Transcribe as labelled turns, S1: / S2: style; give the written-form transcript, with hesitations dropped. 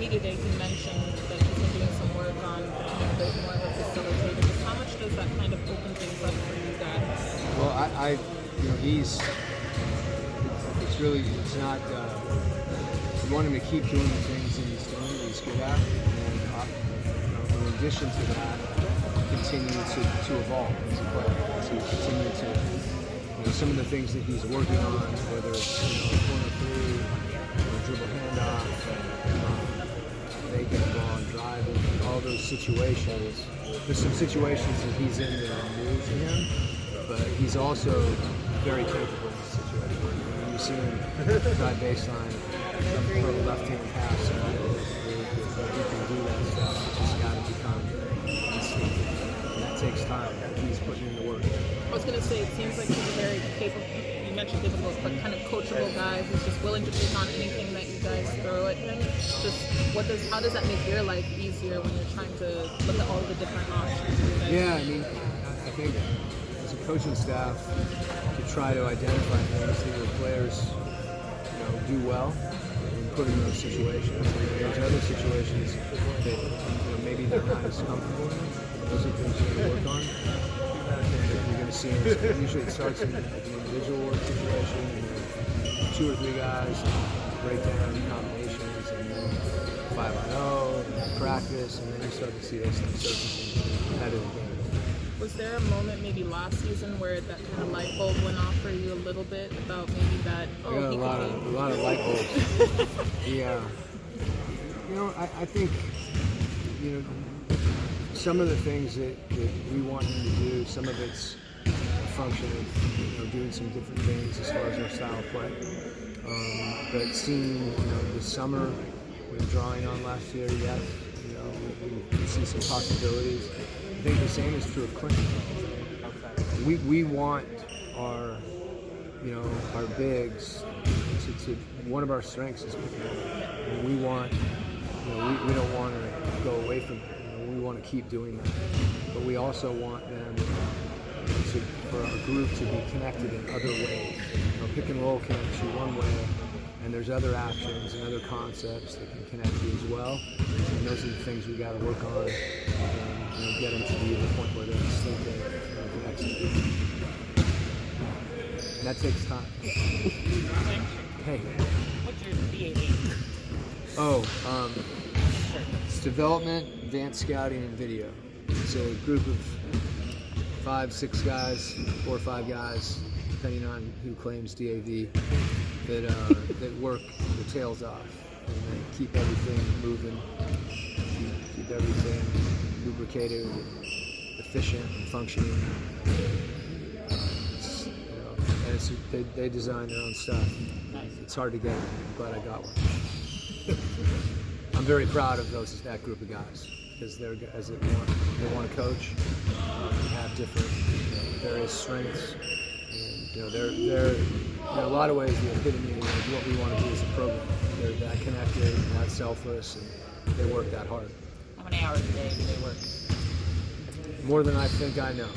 S1: media day, he mentioned that he's been doing some work on becoming a bit more of a facilitator. Just how much does that kind of open things up for you guys?
S2: Well, it's really, it's not, you want him to keep doing the things that he's doing, that he's good at, and in addition to that, continue to evolve as a player, to continue to, some of the things that he's working on, whether it's, corner three, dribble handoff, making the ball and driving, all those situations. There's some situations that he's in that are new to him, but he's also very capable in this situation. When you see him try baseline, for a left-hand pass, he can do that stuff. It's just got to become instinctive. And that takes time. He's putting in the work.
S1: I was going to say, it seems like he's a very capable, you mentioned capable, but kind of coachable guy who's just willing to take on anything that you guys throw at him. Just how does that make your life easier when you're trying to look at all the different options?
S2: Yeah, I think as a coaching staff, to try to identify things that your players, do well and put in those situations. And there's other situations that maybe they're not as comfortable in. Those are things you can work on. You're going to see usually it starts in the individual work situation, and 2 or 3 guys break down combinations, and then 5-on-0 and practice, and then you start to see those things surfacing in the competitive game.
S1: Was there a moment maybe last season where that kind of light bulb went off for you a little bit about maybe that?
S2: A lot of light bulbs. Yeah. I think some of the things that we want him to do, some of it's a function of doing some different things as far as our style of play. But seeing the summer we were drawing on last year, yes, we see some possibilities. I think the same is true of Quin. We want our our bigs to one of our strengths is picking up. And we want we don't want to go away from it. We want to keep doing that, but we also want them for our group to be connected in other ways. Pick and roll connects you one way, and there's other actions and other concepts that can connect you as well. And those are the things we got to work on and get them to be at the point where they're instinctive and can execute. And that takes time. Hey.
S1: What's your DAV?
S2: It's development, advanced scouting, and video. It's a group of 5, 6 guys, 4 or 5 guys, depending on who claims DAV, that work their tails off and they keep everything moving, keep everything lubricated, and efficient, and functioning. They design their own stuff. It's hard to get. I'm glad I got one. I'm very proud of that group of guys because they're guys that want to coach, have different various strengths, and they're in a lot of ways the epitome of what we want to do as a program. They're that connected, and that selfless, and they work that hard.
S1: How many hours a day do they work?
S2: More than I think I know.